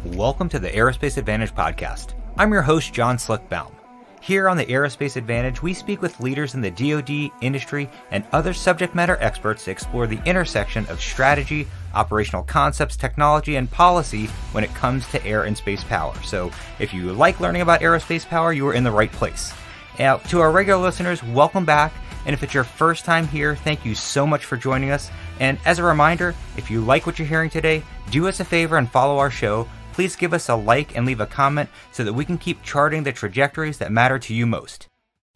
Welcome to the Aerospace Advantage podcast. I'm your host, John Slick Baum. Here on the Aerospace Advantage, we speak with leaders in the DoD, industry, and other subject matter experts to explore the intersection of strategy, operational concepts, technology, and policy when it comes to air and space power. So if you like learning about aerospace power, you are in the right place. Now, to our regular listeners, welcome back. And if it's your first time here, thank you so much for joining us. And as a reminder, if you like what you're hearing today, do us a favor and follow our show. Please give us a like and leave a comment so that we can keep charting the trajectories that matter to you most.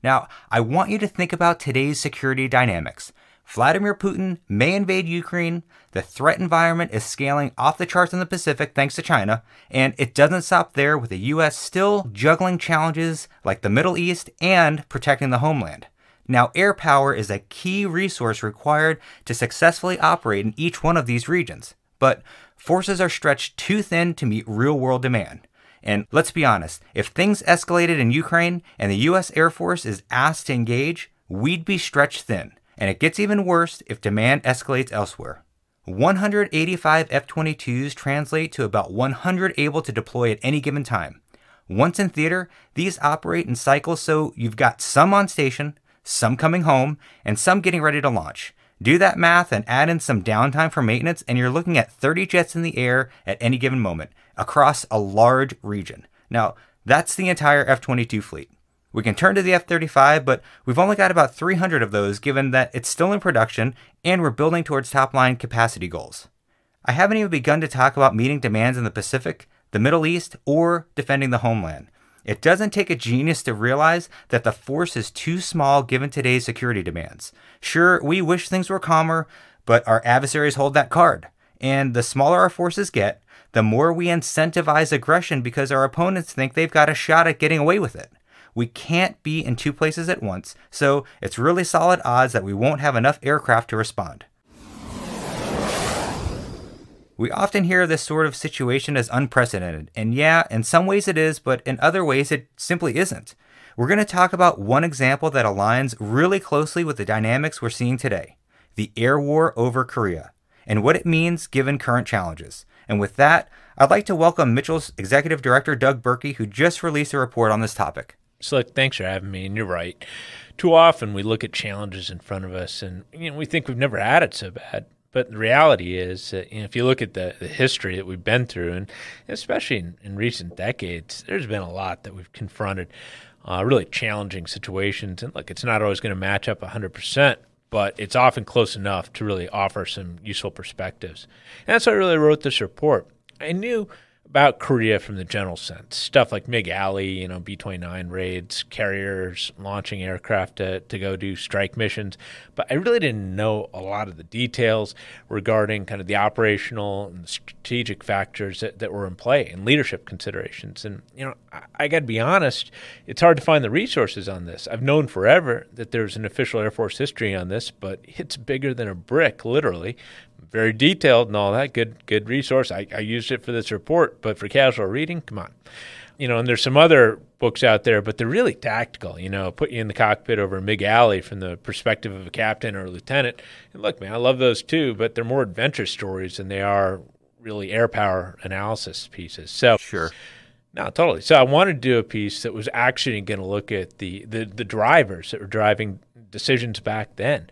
Now, I want you to think about today's security dynamics. Vladimir Putin may invade Ukraine, the threat environment is scaling off the charts in the Pacific thanks to China, and it doesn't stop there with the US still juggling challenges like the Middle East and protecting the homeland. Now, air power is a key resource required to successfully operate in each one of these regions. But forces are stretched too thin to meet real-world demand. And let's be honest, if things escalated in Ukraine and the U.S. Air Force is asked to engage, we'd be stretched thin. And it gets even worse if demand escalates elsewhere. 185 F-22s translate to about 100 able to deploy at any given time. Once in theater, these operate in cycles, so you've got some on station, some coming home, and some getting ready to launch. Do that math and add in some downtime for maintenance, and you're looking at 30 jets in the air at any given moment across a large region. Now, that's the entire F-22 fleet. We can turn to the F-35, but we've only got about 300 of those given that it's still in production and we're building towards top-line capacity goals. I haven't even begun to talk about meeting demands in the Pacific, the Middle East, or defending the homeland. It doesn't take a genius to realize that the force is too small given today's security demands. Sure, we wish things were calmer, but our adversaries hold that card. And the smaller our forces get, the more we incentivize aggression because our opponents think they've got a shot at getting away with it. We can't be in two places at once, so it's really solid odds that we won't have enough aircraft to respond. We often hear this sort of situation as unprecedented, and yeah, in some ways it is, but in other ways it simply isn't. We're going to talk about one example that aligns really closely with the dynamics we're seeing today, the air war over Korea, and what it means given current challenges. And with that, I'd like to welcome Mitchell's Executive Director, Doug Birkey, who just released a report on this topic. Slick, thanks for having me, and you're right. Too often we look at challenges in front of us, and we think we've never had it so bad. But the reality is, if you look at the history that we've been through, and especially in recent decades, there's been a lot that we've confronted, really challenging situations. And look, it's not always going to match up 100%, but it's often close enough to really offer some useful perspectives. And that's why I really wrote this report. I knew about Korea from the general sense, stuff like MiG Alley, B-29 raids, carriers launching aircraft to go do strike missions. But I really didn't know a lot of the details regarding kind of the operational and strategic factors that were in play and leadership considerations. And, I got to be honest, it's hard to find the resources on this. I've known forever that there's an official Air Force history on this, but it's bigger than a brick, literally. Very detailed and all that, good resource. I used it for this report, but for casual reading, come on. And there's some other books out there, but they're really tactical, put you in the cockpit over MiG Alley from the perspective of a captain or a lieutenant. And look, man, I love those too, but they're more adventure stories than they are really air power analysis pieces. So Sure. No, totally. So I wanted to do a piece that was actually going to look at the drivers that were driving decisions back then.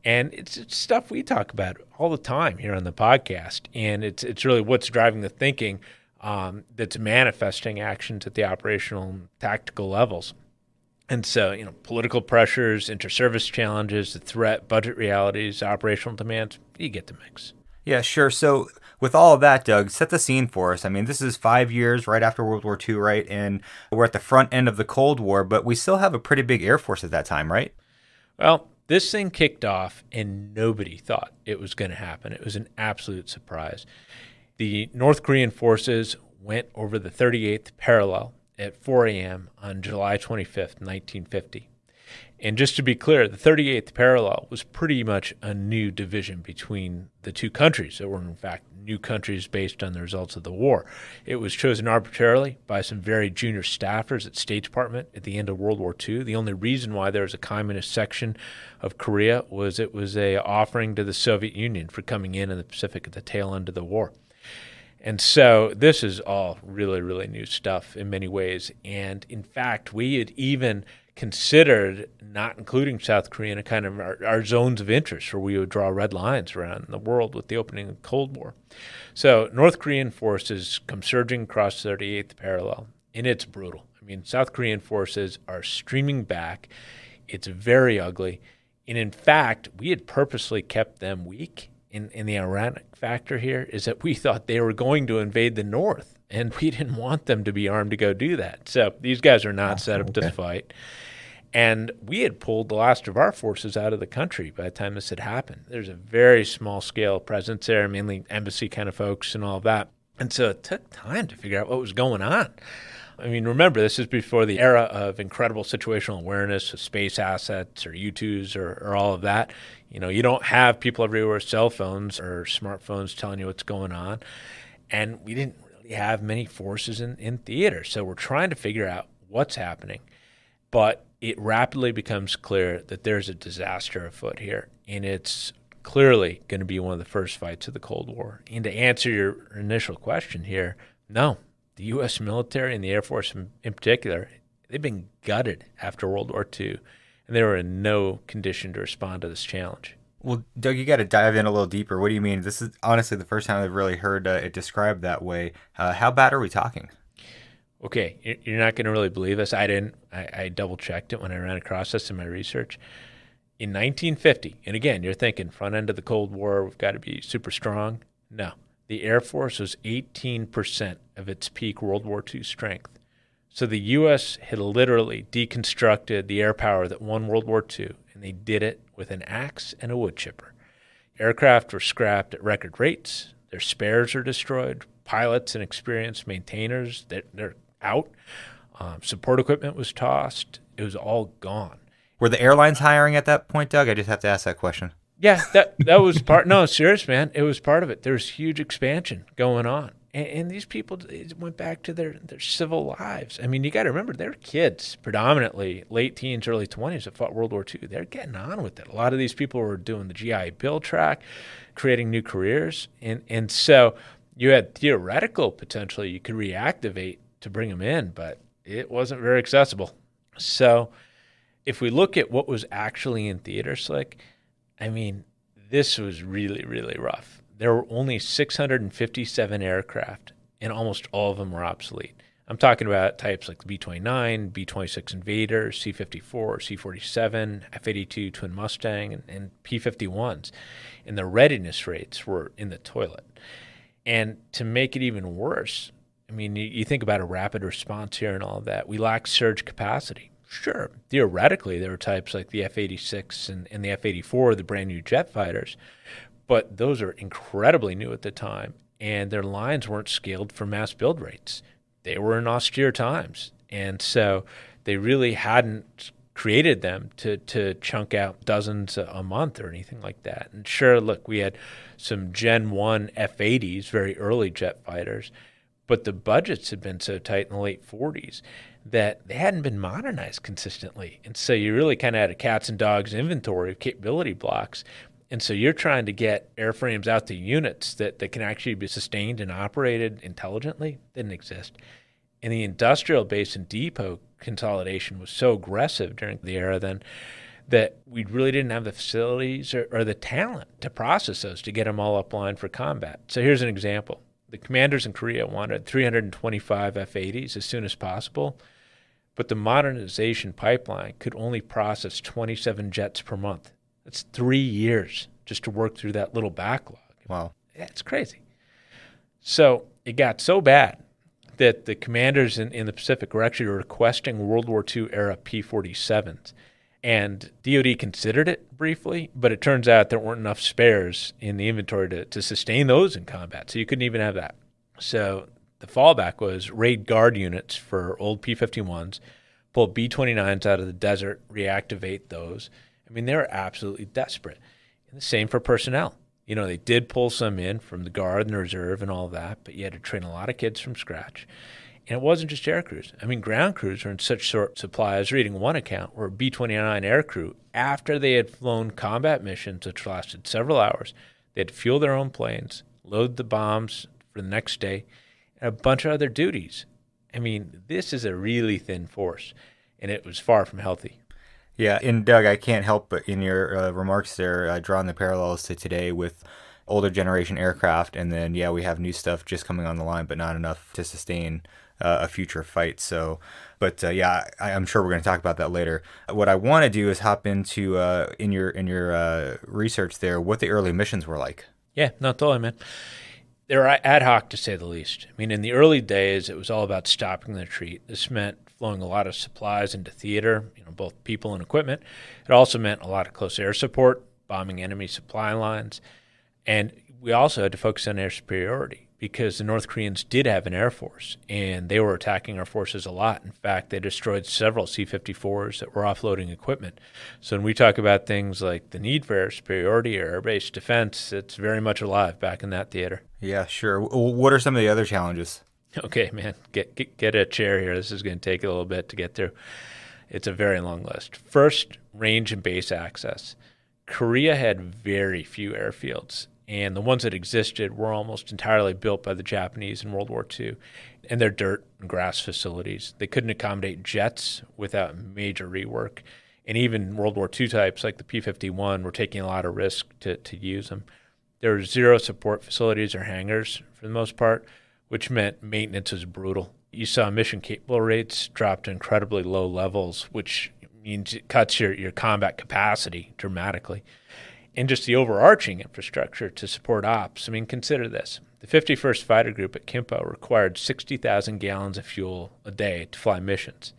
And it's stuff we talk about all the time here on the podcast. And it's really what's driving the thinking that's manifesting actions at the operational and tactical levels. And so, political pressures, inter-service challenges, the threat, budget realities, operational demands, you get the mix. Yeah, sure. So with all of that, Doug, set the scene for us. I mean, this is 5 years right after World War II, right? And we're at the front end of the Cold War, but we still have a pretty big Air Force at that time, right? Well, this thing kicked off and nobody thought it was going to happen. It was an absolute surprise. The North Korean forces went over the 38th parallel at 4 a.m. on July 25th, 1950. And just to be clear, the 38th parallel was pretty much a new division between the two countries that were, in fact, new countries based on the results of the war. It was chosen arbitrarily by some very junior staffers at State Department at the end of World War II. The only reason why there was a communist section of Korea was it was a offering to the Soviet Union for coming in the Pacific at the tail end of the war. And so this is all really, really new stuff in many ways. And in fact, we had even considered not including South Korea in kind of our zones of interest where we would draw red lines around the world with the opening of the Cold War. So North Korean forces come surging across the 38th parallel, and it's brutal. I mean, South Korean forces are streaming back. It's very ugly. And in fact, we had purposely kept them weak. In the ironic factor here is that we thought they were going to invade the North, and we didn't want them to be armed to go do that. So these guys are not set up to fight. And we had pulled the last of our forces out of the country by the time this had happened. There's a very small-scale presence there, mainly embassy kind of folks and all of that. And so it took time to figure out what was going on. I mean, remember, this is before the era of incredible situational awareness, of space assets or U-2s or all of that. You know, you don't have people everywhere with cell phones or smartphones telling you what's going on. And we didn't really have many forces in theater. So we're trying to figure out what's happening. But it rapidly becomes clear that there's a disaster afoot here. And it's clearly going to be one of the first fights of the Cold War. And to answer your initial question here, no. The U.S. military and the Air Force in particular, they've been gutted after World War II, and they were in no condition to respond to this challenge. Well, Doug, you got to dive in a little deeper. What do you mean? This is honestly the first time I've really heard it described that way. How bad are we talking? Okay, you're not going to really believe this. I double-checked it when I ran across this in my research. In 1950, and again, you're thinking front end of the Cold War, we've got to be super strong. No. The Air Force was 18% of its peak World War II strength. So the U.S. had literally deconstructed the air power that won World War II, and they did it with an axe and a wood chipper. Aircraft were scrapped at record rates. Their spares are destroyed. Pilots and experienced maintainers, they're out. Support equipment was tossed. It was all gone. Were the airlines hiring at that point, Doug? I just have to ask that question. Yeah, that was part. No, serious, man. It was part of it. There was huge expansion going on. And these people went back to their civil lives. I mean, you got to remember, they're kids, predominantly late teens, early 20s that fought World War II. They're getting on with it. A lot of these people were doing the GI Bill track, creating new careers. And so you had theoretical potential you could reactivate to bring them in, but it wasn't very accessible. So if we look at what was actually in theater, Slick, I mean, this was really, really rough. There were only 657 aircraft, and almost all of them were obsolete. I'm talking about types like the B-29, B-26 Invader, C-54, C-47, F-82 Twin Mustang, and P-51s. And the readiness rates were in the toilet. And to make it even worse, I mean, you think about a rapid response here and all of that. We lack surge capacity. Sure, theoretically, there were types like the F-86 and the F-84, the brand new jet fighters, but those are incredibly new at the time, and their lines weren't scaled for mass build rates. They were in austere times, and so they really hadn't created them to chunk out dozens a month or anything like that. And sure, look, we had some Gen 1 F-80s, very early jet fighters, but the budgets had been so tight in the late 40s that they hadn't been modernized consistently. And so you really kind of had a cats and dogs inventory of capability blocks. And so you're trying to get airframes out to units that can actually be sustained and operated intelligently. Didn't exist. And the industrial base and depot consolidation was so aggressive during the era then that we really didn't have the facilities or the talent to process those to get them all upline for combat. So here's an example. The commanders in Korea wanted 325 F-80s as soon as possible, but the modernization pipeline could only process 27 jets per month. That's 3 years just to work through that little backlog. Wow. That's crazy. So it got so bad that the commanders in the Pacific were actually requesting World War II era P-47s. And DoD considered it briefly, but it turns out there weren't enough spares in the inventory to sustain those in combat, so you couldn't even have that. So the fallback was raid guard units for old P-51s, pull B-29s out of the desert, reactivate those. I mean, they were absolutely desperate. And the same for personnel. You know, they did pull some in from the Guard and the Reserve and all of that, but you had to train a lot of kids from scratch. And it wasn't just air crews. I mean, ground crews were in such short supply. I was reading one account where a B-29 air crew, after they had flown combat missions, which lasted several hours, they had to fuel their own planes, load the bombs, for the next day, and a bunch of other duties. I mean, this is a really thin force, and it was far from healthy. Yeah, and Doug, I can't help but in your remarks there, drawing the parallels to today with older generation aircraft, and then, yeah, we have new stuff just coming on the line, but not enough to sustain a future fight. So, but yeah, I'm sure we're going to talk about that later. What I want to do is hop into in your research there, what the early missions were like. Yeah, no, totally, man. They were ad hoc, to say the least. I mean, in the early days, it was all about stopping the retreat. This meant flowing a lot of supplies into theater, both people and equipment. It also meant a lot of close air support, bombing enemy supply lines. And we also had to focus on air superiority because the North Koreans did have an air force, and they were attacking our forces a lot. In fact, they destroyed several C-54s that were offloading equipment. So when we talk about things like the need for air superiority or airbase defense, it's very much alive back in that theater. Yeah, sure. What are some of the other challenges? Okay, man, get a chair here. This is going to take a little bit to get through. It's a very long list. First, range and base access. Korea had very few airfields, and the ones that existed were almost entirely built by the Japanese in World War II, and they're dirt and grass facilities. They couldn't accommodate jets without major rework, and even World War II types like the P-51 were taking a lot of risk to use them. There were zero support facilities or hangars for the most part, which meant maintenance was brutal. You saw mission-capable rates drop to incredibly low levels, which means it cuts your combat capacity dramatically. And just the overarching infrastructure to support ops. I mean, consider this. The 51st Fighter Group at Kimpo required 60,000 gallons of fuel a day to fly missions.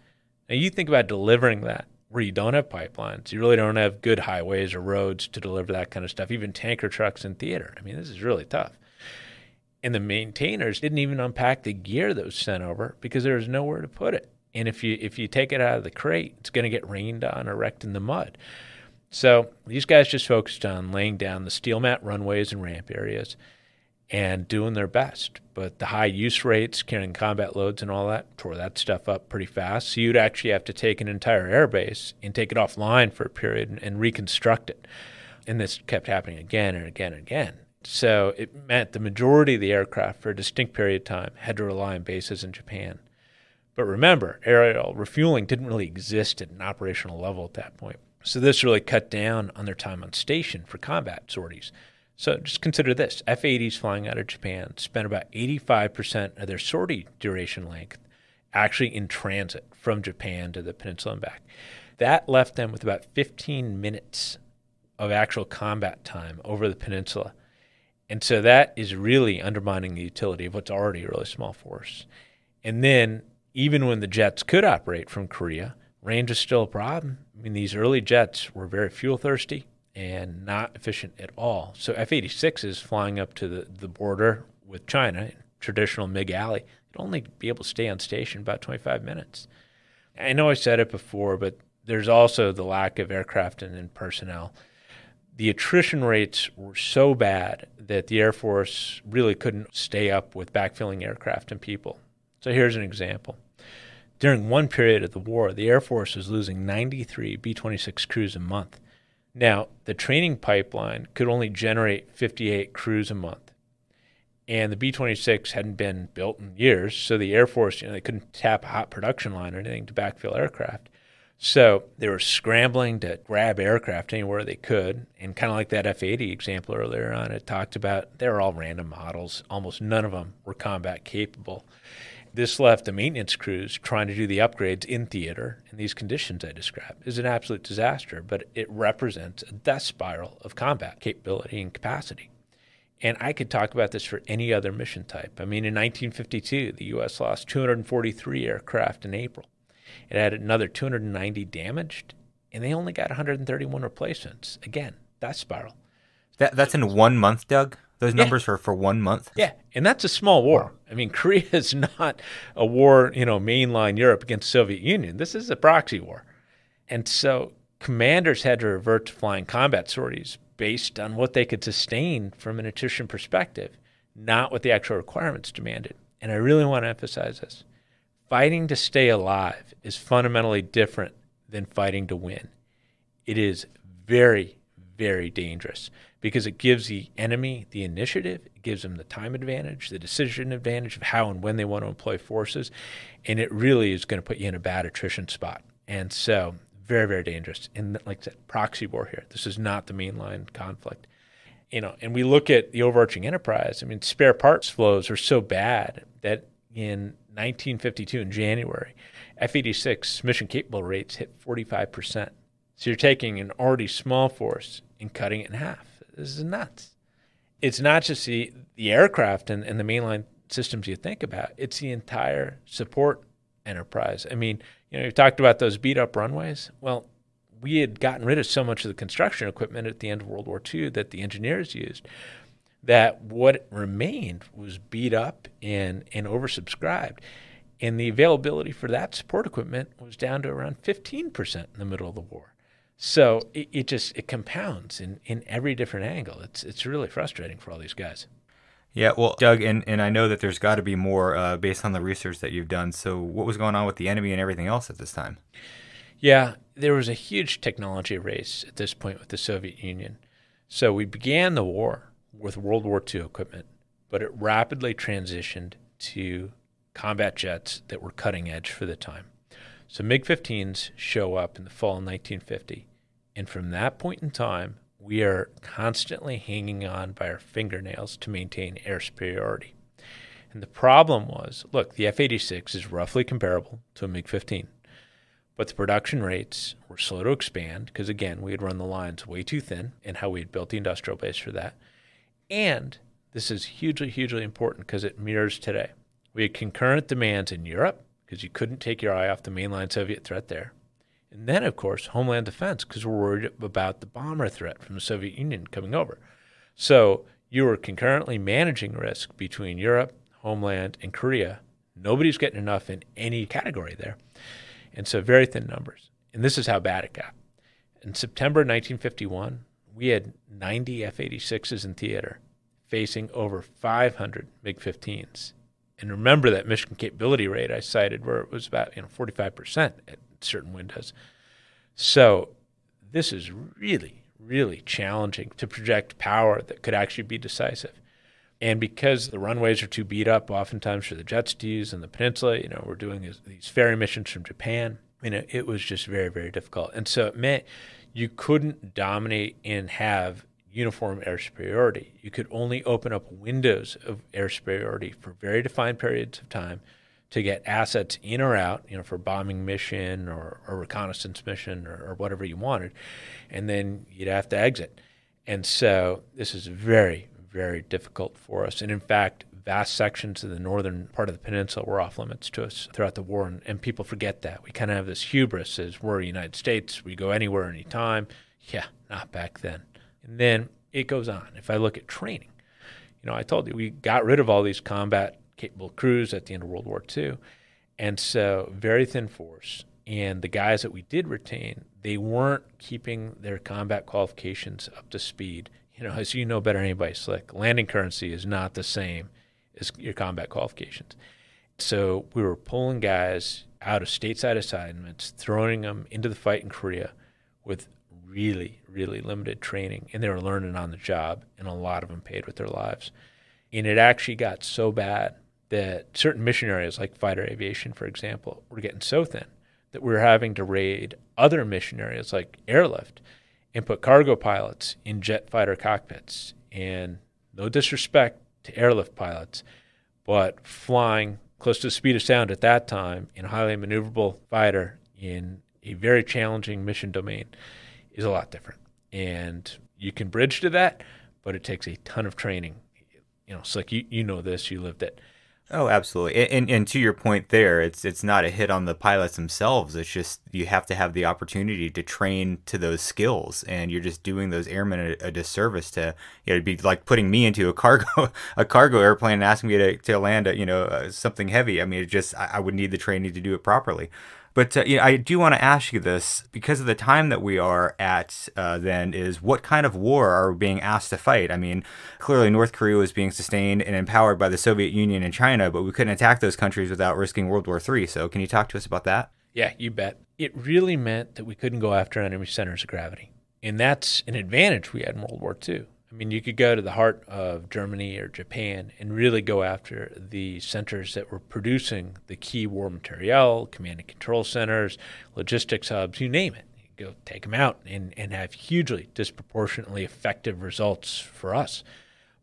Now, you think about delivering that where you don't have pipelines. You really don't have good highways or roads to deliver that kind of stuff, even tanker trucks in theater. I mean, this is really tough. And the maintainers didn't even unpack the gear that was sent over because there was nowhere to put it. And if you take it out of the crate, it's going to get rained on or wrecked in the mud. So these guys just focused on laying down the steel mat runways and ramp areas and doing their best. But the high use rates, carrying combat loads and all that, tore that stuff up pretty fast. So you'd actually have to take an entire airbase and take it offline for a period and reconstruct it. And this kept happening again and again and again. So it meant the majority of the aircraft for a distinct period of time had to rely on bases in Japan. But remember, aerial refueling didn't really exist at an operational level at that point. So this really cut down on their time on station for combat sorties. So just consider this. F-80s flying out of Japan spent about 85% of their sortie duration length actually in transit from Japan to the peninsula and back. That left them with about 15 minutes of actual combat time over the peninsula. And so that is really undermining the utility of what's already a really small force. And then even when the jets could operate from Korea, range is still a problem. I mean, these early jets were very fuel thirsty and not efficient at all. So F-86s flying up to the border with China, traditional MiG-alley, would only be able to stay on station about 25 minutes. I know I said it before, but there's also the lack of aircraft and personnel. The attrition rates were so bad that the Air Force really couldn't stay up with backfilling aircraft and people. So here's an example. During one period of the war, the Air Force was losing 93 B-26 crews a month. Now, the training pipeline could only generate 58 crews a month. And the B-26 hadn't been built in years, so the Air Force, they couldn't tap a hot production line or anything to backfill aircraft. So they were scrambling to grab aircraft anywhere they could. And kind of like that F-80 example earlier on, it talked about, they were all random models. Almost none of them were combat capable. This left the maintenance crews trying to do the upgrades in theater in these conditions I described. Is an absolute disaster, but it represents a death spiral of combat capability and capacity. And I could talk about this for any other mission type. I mean, in 1952, the U.S. lost 243 aircraft in April. It had another 290 damaged, and they only got 131 replacements. Again, death spiral. That's in 1 month, Doug? Those numbers are for 1 month? Yeah, and that's a small war. Wow. I mean, Korea is not a war, mainline Europe against the Soviet Union. This is a proxy war. And so commanders had to revert to flying combat sorties based on what they could sustain from an attrition perspective, not what the actual requirements demanded. And I really want to emphasize this. Fighting to stay alive is fundamentally different than fighting to win. It is very, very dangerous because it gives the enemy the initiative, it gives them the time advantage, the decision advantage of how and when they want to employ forces, and it really is going to put you in a bad attrition spot. And so very, very dangerous. And like I said, proxy war here. This is not the mainline conflict. And we look at the overarching enterprise. I mean, spare parts flows are so bad that in 1952 in January, F-86 mission capable rates hit 45%. So you're taking an already small force and cutting it in half. This is nuts. It's not just the aircraft and the mainline systems you think about. It's the entire support enterprise. I mean, you talked about those beat up runways. Well, we had gotten rid of so much of the construction equipment at the end of World War II that the engineers used that what remained was beat up and oversubscribed. And the availability for that support equipment was down to around 15% in the middle of the war. So it compounds in every different angle. It's really frustrating for all these guys. Yeah, well, Doug, and I know that there's got to be more based on the research that you've done. So what was going on with the enemy and everything else at this time? Yeah, there was a huge technology race at this point with the Soviet Union. So we began the war with World War II equipment, but it rapidly transitioned to combat jets that were cutting edge for the time. So MiG-15s show up in the fall of 1950. And from that point in time, we are constantly hanging on by our fingernails to maintain air superiority. And the problem was, look, the F-86 is roughly comparable to a MiG-15, but the production rates were slow to expand because, again, we had run the lines way too thin and how we had built the industrial base for that. And this is hugely, hugely important because it mirrors today. We had concurrent demands in Europe because you couldn't take your eye off the mainline Soviet threat there. And then, of course, homeland defense, because we're worried about the bomber threat from the Soviet Union coming over. So you were concurrently managing risk between Europe, homeland, and Korea. Nobody's getting enough in any category there. And so very thin numbers. And this is how bad it got. In September 1951, we had 90 F-86s in theater facing over 500 MiG-15s. And remember that mission capability rate I cited where it was about 45% at certain windows. So this is really, really challenging to project power that could actually be decisive. And because the runways are too beat up oftentimes for the jets to use in the peninsula, we're doing these ferry missions from Japan. It was just very, very difficult. And so it meant you couldn't dominate and have uniform air superiority. You could only open up windows of air superiority for very defined periods of time to get assets in or out, for bombing mission or reconnaissance mission or whatever you wanted, and then you'd have to exit. And so this is very, very difficult for us. And in fact, vast sections of the northern part of the peninsula were off limits to us throughout the war, and people forget that. We kind of have this hubris as we're the United States, we go anywhere, anytime. Yeah, not back then. And then it goes on. If I look at training, I told you we got rid of all these combat-capable crews at the end of World War II, and so very thin force. And the guys that we did retain, they weren't keeping their combat qualifications up to speed. As you know better than anybody, Slick, landing currency is not the same as your combat qualifications. So we were pulling guys out of stateside assignments, throwing them into the fight in Korea with really, really limited training, and they were learning on the job, and a lot of them paid with their lives. And it actually got so bad that certain mission areas, like fighter aviation, for example, were getting so thin that we were having to raid other mission areas like airlift and put cargo pilots in jet fighter cockpits. And no disrespect to airlift pilots, but flying close to the speed of sound at that time in a highly maneuverable fighter in a very challenging mission domain is a lot different. And you can bridge to that, but it takes a ton of training. Slick, you know this, you lived it. Oh, absolutely. And to your point there, it's not a hit on the pilots themselves. It's just you have to have the opportunity to train to those skills, and you're just doing those airmen a disservice to, it'd be like putting me into a cargo airplane and asking me to land something heavy. I mean, I would need the training to do it properly. But I do want to ask you this, because of the time that we are at then, is what kind of war are we being asked to fight? I mean, clearly North Korea was being sustained and empowered by the Soviet Union and China, but we couldn't attack those countries without risking World War III. So can you talk to us about that? Yeah, you bet. It really meant that we couldn't go after enemy centers of gravity. And that's an advantage we had in World War II. I mean, you could go to the heart of Germany or Japan and really go after the centers that were producing the key war materiel, command and control centers, logistics hubs, you name it. You go take them out and have hugely disproportionately effective results for us.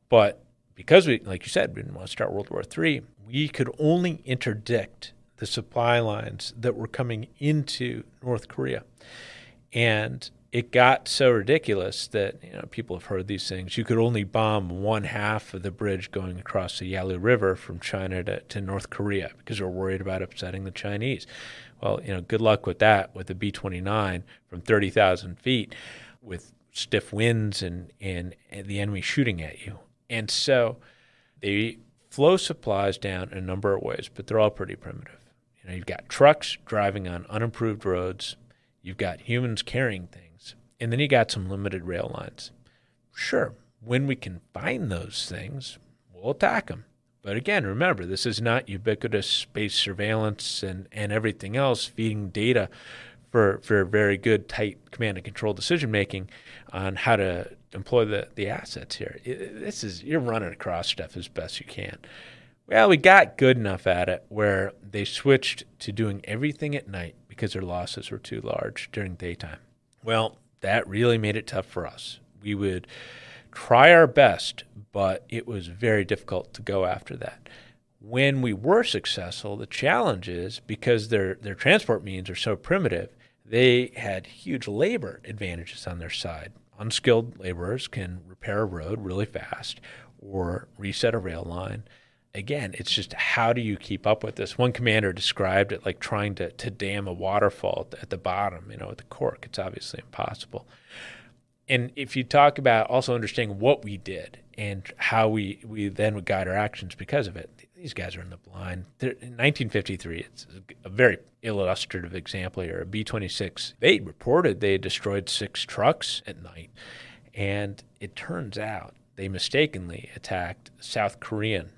But because we, like you said, we didn't want to start World War III, we could only interdict the supply lines that were coming into North Korea. And it got so ridiculous that people have heard these things. You could only bomb one half of the bridge going across the Yalu River from China to North Korea because we're worried about upsetting the Chinese. Well, good luck with that with a B-29 from 30,000 feet with stiff winds and the enemy shooting at you. And so they flow supplies down in a number of ways, but they're all pretty primitive. You've got trucks driving on unimproved roads. You've got humans carrying things. And then you got some limited rail lines. Sure, when we can find those things, we'll attack them. But again, remember, this is not ubiquitous space surveillance and everything else feeding data for very good, tight command and control decision-making on how to employ the assets here. You're running across stuff as best you can. Well, we got good enough at it where they switched to doing everything at night because their losses were too large during daytime. Well, that really made it tough for us. We would try our best, but it was very difficult to go after that. When we were successful, the challenge is because their transport means are so primitive, they had huge labor advantages on their side. Unskilled laborers can repair a road really fast or reset a rail line. Again, it's just how do you keep up with this? One commander described it like trying to dam a waterfall at the bottom, with the cork. It's obviously impossible. And if you talk about also understanding what we did and how we then would guide our actions because of it, these guys are in the blind. In 1953, it's a very illustrative example here. A B-26, they reported they had destroyed 6 trucks at night. And it turns out they mistakenly attacked South Korean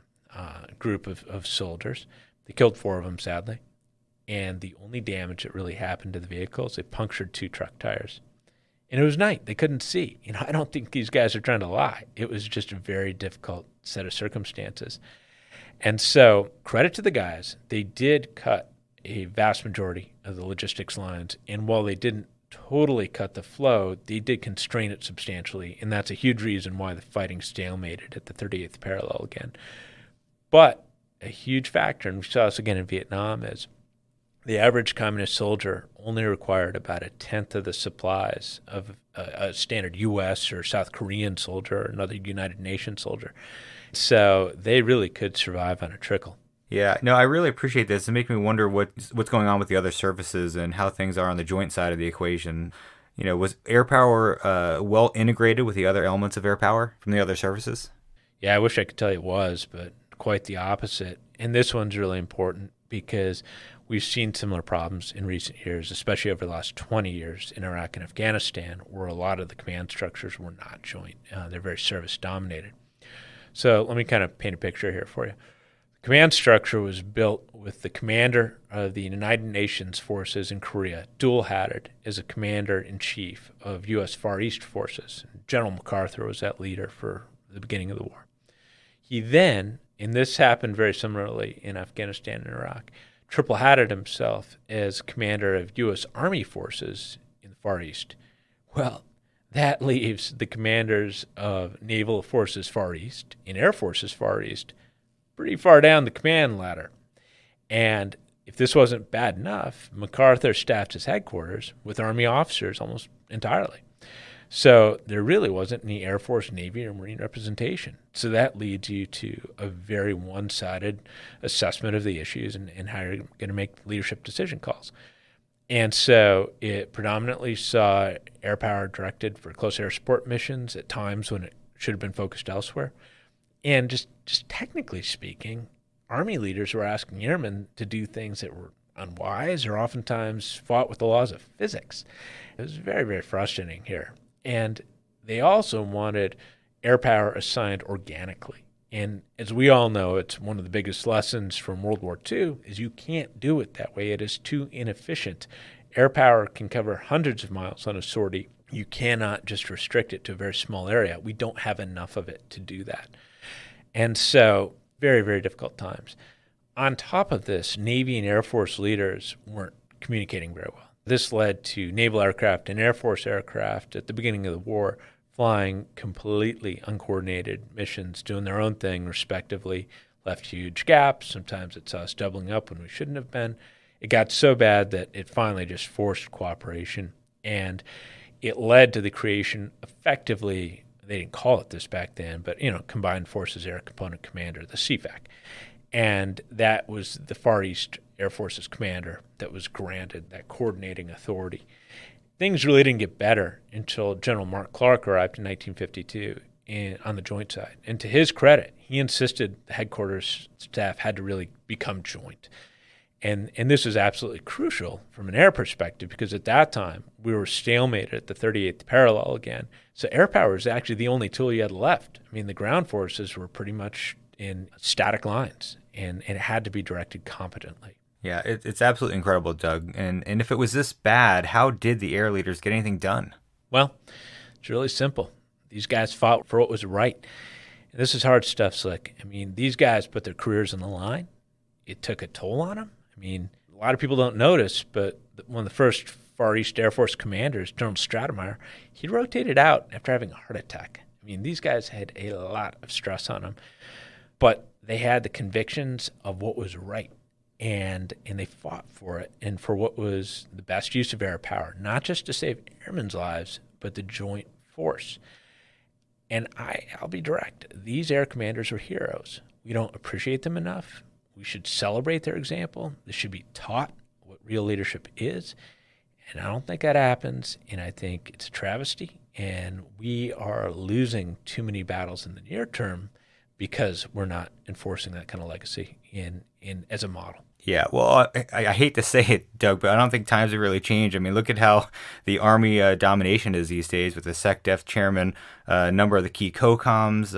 group of soldiers. They killed 4 of them, sadly. And the only damage that really happened to the vehicles, they punctured 2 truck tires. And it was night. They couldn't see. I don't think these guys are trying to lie. It was just a very difficult set of circumstances. And so credit to the guys. They did cut a vast majority of the logistics lines. And while they didn't totally cut the flow, they did constrain it substantially. And that's a huge reason why the fighting stalemated at the 38th parallel again. But a huge factor, and we saw this again in Vietnam, is the average communist soldier only required about 1/10 of the supplies of a standard U.S. or South Korean soldier or another United Nations soldier. So they really could survive on a trickle. Yeah, no, I really appreciate this. It makes me wonder what's going on with the other services and how things are on the joint side of the equation. Was air power well integrated with the other elements of air power from the other services? Yeah, I wish I could tell you it was, but quite the opposite. And this one's really important because we've seen similar problems in recent years, especially over the last 20 years in Iraq and Afghanistan, where a lot of the command structures were not joint. They're very service-dominated. So let me kind of paint a picture here for you. The command structure was built with the commander of the United Nations forces in Korea, dual-hatted as a commander-in-chief of U.S. Far East forces. General MacArthur was that leader for the beginning of the war. He then, and this happened very similarly in Afghanistan and Iraq, triple-hatted himself as commander of U.S. Army forces in the Far East. Well, that leaves the commanders of Naval Forces Far East and Air Forces Far East pretty far down the command ladder. And if this wasn't bad enough, MacArthur staffed his headquarters with Army officers almost entirely. So there really wasn't any Air Force, Navy, or Marine representation. So that leads you to a very one-sided assessment of the issues and how you're going to make leadership decision calls. And so it predominantly saw air power directed for close air support missions at times when it should have been focused elsewhere. And just technically speaking, Army leaders were asking airmen to do things that were unwise or oftentimes fought with the laws of physics. It was very, very frustrating here. And they also wanted air power assigned organically. And as we all know, it's one of the biggest lessons from World War II is you can't do it that way. It is too inefficient. Air power can cover hundreds of miles on a sortie You cannot just restrict it to a very small area. We don't have enough of it to do that. And so very, very difficult times. On top of this, Navy and Air Force leaders weren't communicating very well. This led to naval aircraft and Air Force aircraft at the beginning of the war flying completely uncoordinated missions, doing their own thing respectively, left huge gaps. Sometimes it saw us doubling up when we shouldn't have been. It got so bad that it finally just forced cooperation, and it led to the creation effectively, they didn't call it this back then, but Combined Forces Air Component Commander, the CFAC. And that was the Far East Air Force's commander that was granted that coordinating authority. Things really didn't get better until General Mark Clark arrived in 1952 on the joint side. And to his credit, he insisted the headquarters staff had to really become joint. And this was absolutely crucial from an air perspective, because at that time we were stalemated at the 38th parallel again. So air power is actually the only tool you had left. I mean, the ground forces were pretty much in static lines, and it had to be directed competently. Yeah, it's absolutely incredible, Doug. And if it was this bad, how did the air leaders get anything done? Well, it's really simple. These guys fought for what was right. And this is hard stuff, Slick. I mean, these guys put their careers on the line. It took a toll on them. I mean, a lot of people don't notice, but one of the first Far East Air Force commanders, General Stratemeyer, he rotated out after having a heart attack. I mean, these guys had a lot of stress on them, but they had the convictions of what was right. And they fought for it and for what was the best use of air power, not just to save airmen's lives, but the joint force. And I'll be direct. These air commanders are heroes. We don't appreciate them enough. We should celebrate their example. They should be taught what real leadership is. And I don't think that happens. And I think it's a travesty. And we are losing too many battles in the near term because we're not enforcing that kind of legacy in as a model. Yeah, well, I hate to say it, Doug, but I don't think times have really changed. I mean, look at how the Army domination is these days with the SecDef chairman, a number of the key COCOMs,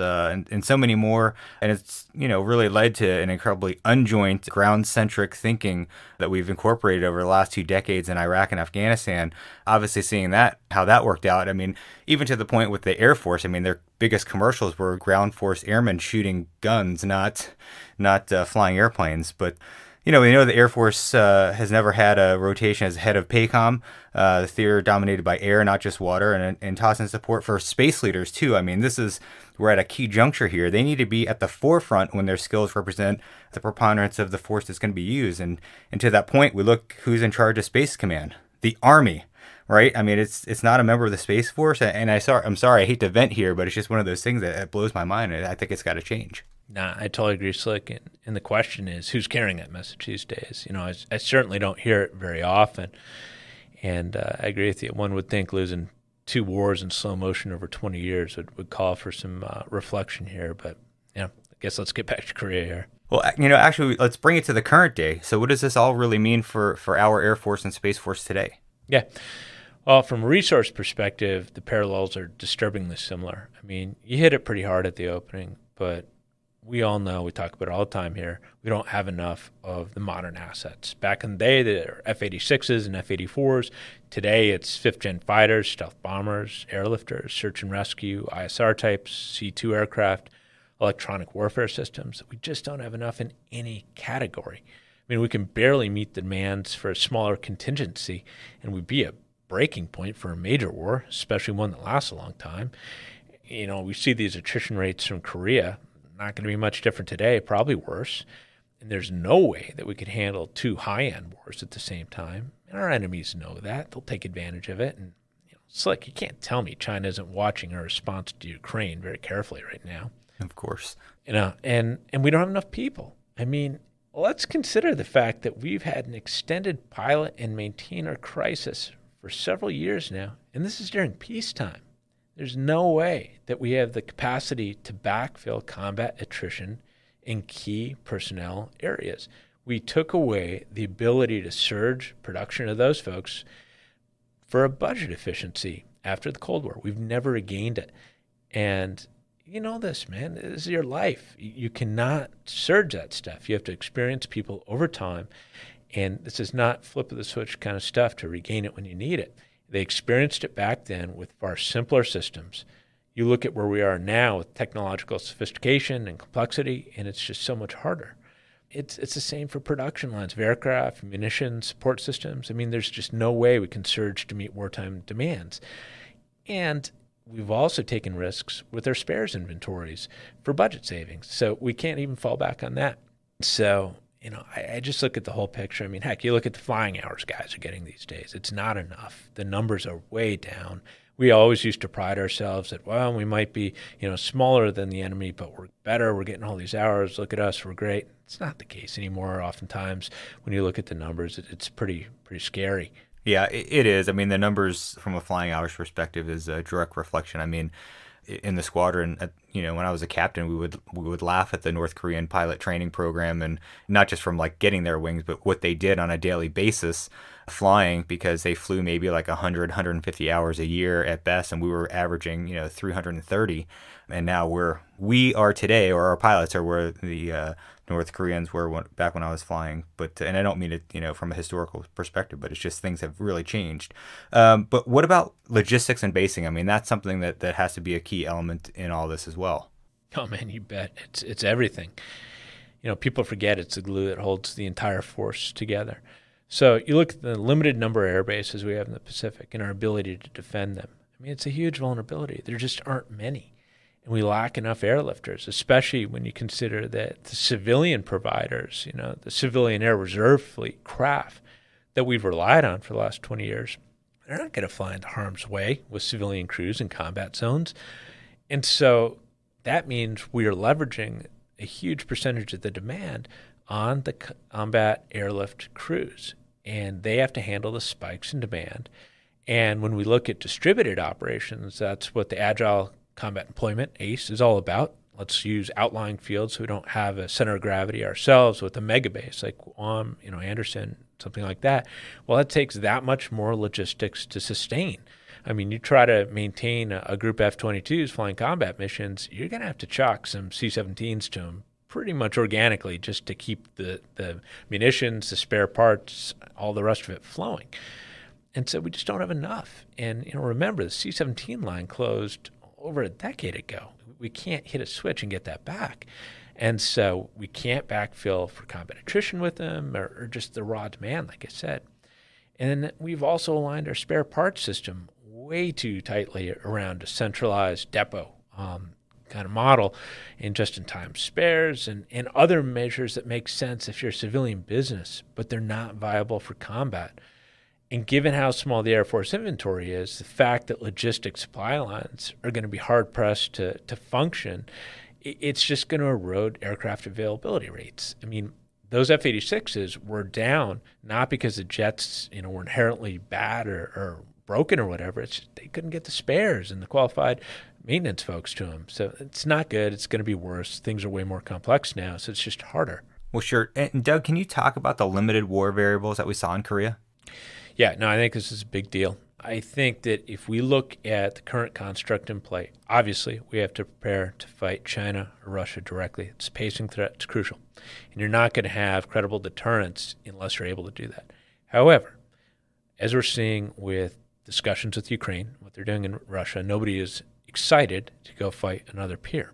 and so many more. And it's, really led to an incredibly unjoint, ground-centric thinking that we've incorporated over the last 2 decades in Iraq and Afghanistan. Obviously, seeing how that worked out. I mean, even to the point with the Air Force, I mean, their biggest commercials were ground force airmen shooting guns, not flying airplanes. But we know the Air Force has never had a rotation as head of PACOM. The theater dominated by air, not just water, and tossing support for space leaders, too. I mean, we're at a key juncture here. They need to be at the forefront when their skills represent the preponderance of the force that's going to be used. And to that point, we look who's in charge of Space Command, the Army, right? I mean, it's not a member of the Space Force. And I'm sorry, I hate to vent here, but it's just one of those things that blows my mind. And I think it's got to change. Nah, I totally agree, Slick. And the question is, who's carrying that message these days? I certainly don't hear it very often. And I agree with you. One would think losing 2 wars in slow motion over 20 years would call for some reflection here. But, I guess let's get back to Korea here. Well, actually, let's bring it to the current day. So what does this all really mean for our Air Force and Space Force today? Yeah. Well, from a resource perspective, the parallels are disturbingly similar. I mean, you hit it pretty hard at the opening, but we all know, we talk about it all the time here, we don't have enough of the modern assets. Back in the day, there were F-86s and F-84s. Today, it's 5th-gen fighters, stealth bombers, airlifters, search and rescue, ISR types, C-2 aircraft, electronic warfare systems. We just don't have enough in any category. I mean, we can barely meet the demands for a smaller contingency, and we'd be a breaking point for a major war, especially one that lasts a long time. We see these attrition rates from Korea. Not going to be much different today, probably worse. And there's no way that we could handle 2 high-end wars at the same time. And our enemies know that. They'll take advantage of it. And Slick, you can't tell me China isn't watching our response to Ukraine very carefully right now. Of course. And we don't have enough people. I mean, let's consider the fact that we've had an extended pilot and maintainer crisis for several years now, and this is during peacetime. There's no way that we have the capacity to backfill combat attrition in key personnel areas. We took away the ability to surge production of those folks for a budget efficiency after the Cold War. We've never regained it. And you know this, man. This is your life. You cannot surge that stuff. You have to experience people over time. And this is not flip of the switch kind of stuff to regain it when you need it. They experienced it back then with far simpler systems. You look at where we are now with technological sophistication and complexity, and it's just so much harder. It's the same for production lines of aircraft, munitions, support systems. I mean, there's just no way we can surge to meet wartime demands. And we've also taken risks with our spares inventories for budget savings. So we can't even fall back on that. So, I just look at the whole picture. I mean, heck, you look at the flying hours guys are getting these days. It's not enough. The numbers are way down. We always used to pride ourselves that, well, we might be, smaller than the enemy, but we're better. We're getting all these hours. Look at us. We're great. It's not the case anymore. Oftentimes, when you look at the numbers, it's pretty scary. Yeah, it is. I mean, the numbers from a flying hours perspective is a direct reflection. I mean, in the squadron, when I was a captain, we would laugh at the North Korean pilot training program, and not just from like getting their wings, but what they did on a daily basis flying, because they flew maybe like 100, 150 hours a year at best, and we were averaging 330. And now we are today, or our pilots are where the North Koreans were back when I was flying. But and I don't mean it from a historical perspective, but it's just things have really changed. But what about logistics and basing? I mean, that's something that has to be a key element in all this as well. Oh man, you bet. It's everything. People forget it's the glue that holds the entire force together. So you look at the limited number of air bases we have in the Pacific and our ability to defend them. I mean, it's a huge vulnerability. There just aren't many. And we lack enough airlifters, especially when you consider that the civilian providers, the civilian air reserve fleet craft that we've relied on for the last 20 years, they're not going to fly into harm's way with civilian crews in combat zones. And so that means we are leveraging a huge percentage of the demand on the combat airlift crews, and they have to handle the spikes in demand. And when we look at distributed operations, that's what the Agile Combat Employment, ACE, is all about. Let's use outlying fields so we don't have a center of gravity ourselves with a mega base like Guam, Anderson, something like that. Well, it takes that much more logistics to sustain. I mean, you try to maintain a group F-22s flying combat missions, you're going to have to chalk some C-17s to them pretty much organically just to keep the munitions, the spare parts, all the rest of it flowing. And so we just don't have enough. And, remember, the C-17 line closed over a decade ago. We can't hit a switch and get that back. And so we can't backfill for combat attrition with them or just the raw demand, like I said. And then we've also aligned our spare parts system way too tightly around a centralized depot kind of model in just-in-time spares and other measures that make sense if you're a civilian business, but they're not viable for combat. And given how small the Air Force inventory is, the fact that logistics supply lines are going to be hard-pressed to function, it's just going to erode aircraft availability rates. I mean, those F-86s were down not because the jets, were inherently bad or broken or whatever. It's just they couldn't get the spares and the qualified maintenance folks to them. So it's not good. It's going to be worse. Things are way more complex now, so it's just harder. Well, sure. And Doug, can you talk about the limited war variables that we saw in Korea? Yeah, no, I think this is a big deal. I think that if we look at the current construct in play, obviously we have to prepare to fight China or Russia directly. It's a pacing threat. It's crucial. And you're not going to have credible deterrence unless you're able to do that. However, as we're seeing with discussions with Ukraine, what they're doing in Russia, nobody is excited to go fight another peer.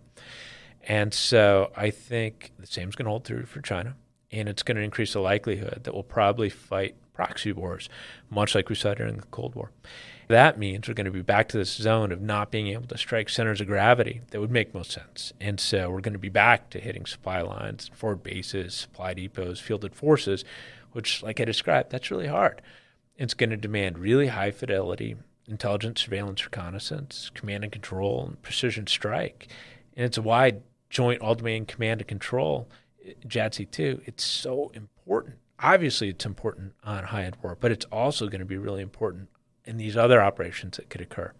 And so I think the same is going to hold true for China, and it's going to increase the likelihood that we'll probably fight proxy wars, much like we saw during the Cold War. That means we're going to be back to this zone of not being able to strike centers of gravity that would make most sense. And so we're going to be back to hitting supply lines, forward bases, supply depots, fielded forces, which, like I described, that's really hard. It's going to demand really high fidelity, intelligence, surveillance, reconnaissance, command and control, and precision strike. And it's a wide joint all-domain command and control, JADC2. It's so important. Obviously, it's important on high-end war, but it's also going to be really important in these other operations that could occur.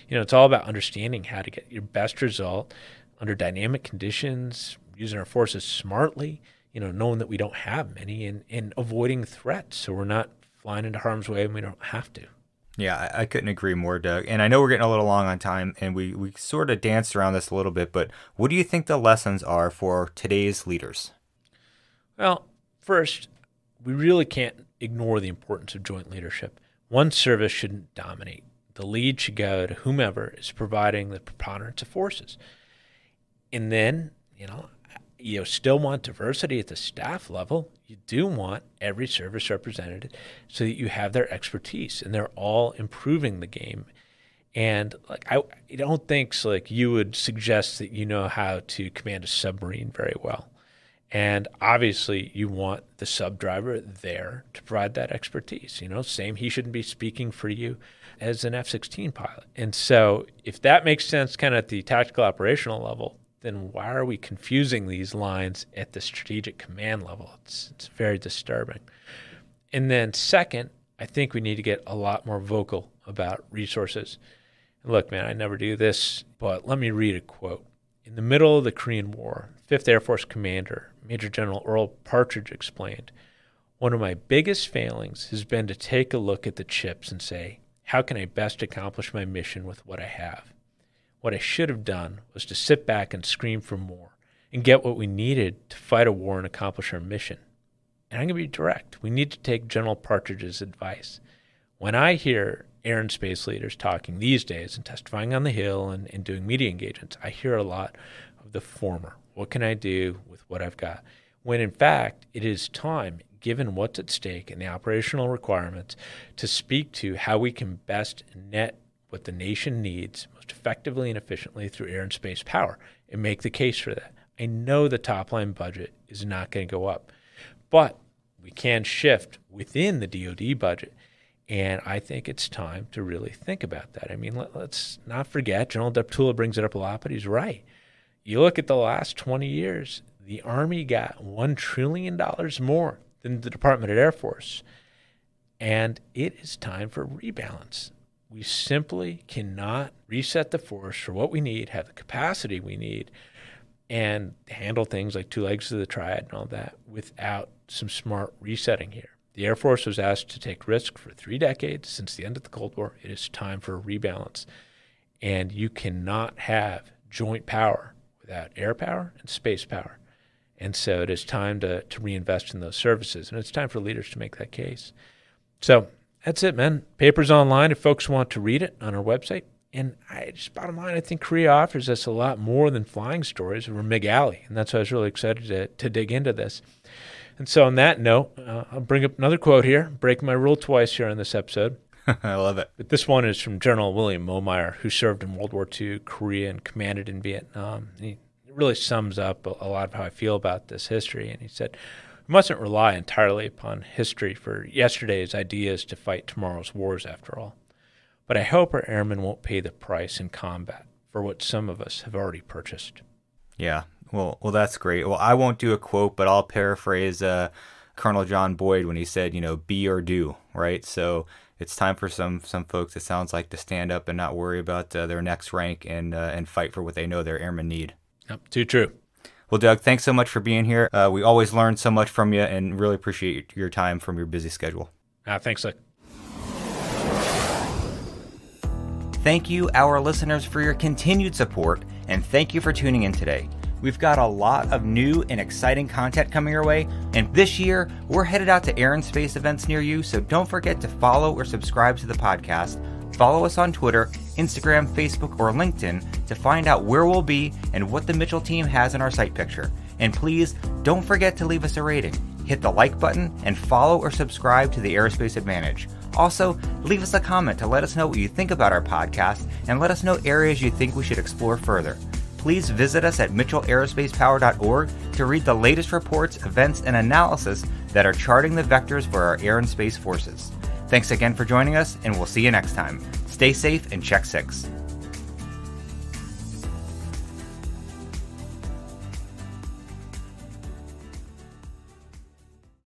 It's all about understanding how to get your best result under dynamic conditions, using our forces smartly, knowing that we don't have many, and avoiding threats so we're not flying into harm's way and we don't have to. Yeah, I couldn't agree more, Doug. And I know we're getting a little long on time, and we sort of danced around this a little bit, but what do you think the lessons are for today's leaders? Well, first, we really can't ignore the importance of joint leadership. One service shouldn't dominate. The lead should go to whomever is providing the preponderance of forces. And then, you still want diversity at the staff level. You do want every service represented so that you have their expertise and they're all improving the game. And I don't think you would suggest that you know how to command a submarine very well. And obviously you want the sub driver there to provide that expertise. Same, he shouldn't be speaking for you as an F-16 pilot. And so if that makes sense kind of at the tactical operational level, then why are we confusing these lines at the strategic command level? It's very disturbing. And then second, I think we need to get a lot more vocal about resources. Look, man, I never do this, but let me read a quote. In the middle of the Korean War, 5th Air Force Commander, Major General Earl Partridge explained, "One of my biggest failings has been to take a look at the chips and say, how can I best accomplish my mission with what I have? What I should have done was to sit back and scream for more and get what we needed to fight a war and accomplish our mission." And I'm going to be direct. We need to take General Partridge's advice. When I hear air and space leaders talking these days and testifying on the Hill and doing media engagements, I hear a lot of the former. What can I do with what I've got? When in fact, it is time, given what's at stake and the operational requirements, to speak to how we can best net what the nation needs most effectively and efficiently through air and space power and make the case for that. I know the top line budget is not going to go up, but we can shift within the DoD budget. And I think it's time to really think about that. I mean, let's not forget, General Deptula brings it up a lot, but he's right. You look at the last 20 years, the Army got $1 trillion more than the Department of Air Force. And it is time for rebalance. We simply cannot reset the force for what we need, have the capacity we need, and handle things like two legs of the triad and all that without some smart resetting here. The Air Force was asked to take risk for 3 decades since the end of the Cold War. It is time for a rebalance. And you cannot have joint power without air power and space power. And so it is time to reinvest in those services. And it's time for leaders to make that case. So that's it, man. Paper's online if folks want to read it on our website. And bottom line, I think Korea offers us a lot more than flying stories over MiG-Alley. And that's why I was really excited to dig into this. And so on that note, I'll bring up another quote here, breaking my rule twice here on this episode. I love it. But this one is from General William Momeyer, who served in World War II, Korea, and commanded in Vietnam. And he really sums up a lot of how I feel about this history. And he said, "We mustn't rely entirely upon history for yesterday's ideas to fight tomorrow's wars, after all. But I hope our airmen won't pay the price in combat for what some of us have already purchased." Yeah. Well, that's great. Well, I won't do a quote, but I'll paraphrase Colonel John Boyd when he said, be or do, right? So it's time for some folks, it sounds like, to stand up and not worry about their next rank and fight for what they know their airmen need. Yep, too true. Well, Doug, thanks so much for being here. We always learn so much from you and really appreciate your time from your busy schedule. Thanks, Luke. Thank you, our listeners, for your continued support, and thank you for tuning in today. We've got a lot of new and exciting content coming your way, and this year, we're headed out to air and space events near you, so don't forget to follow or subscribe to the podcast. Follow us on Twitter, Instagram, Facebook, or LinkedIn to find out where we'll be and what the Mitchell team has in our site picture. And please, don't forget to leave us a rating. Hit the like button and follow or subscribe to the Aerospace Advantage. Also, leave us a comment to let us know what you think about our podcast and let us know areas you think we should explore further. Please visit us at mitchellaerospacepower.org to read the latest reports, events, and analysis that are charting the vectors for our air and space forces. Thanks again for joining us, and we'll see you next time. Stay safe and check 6.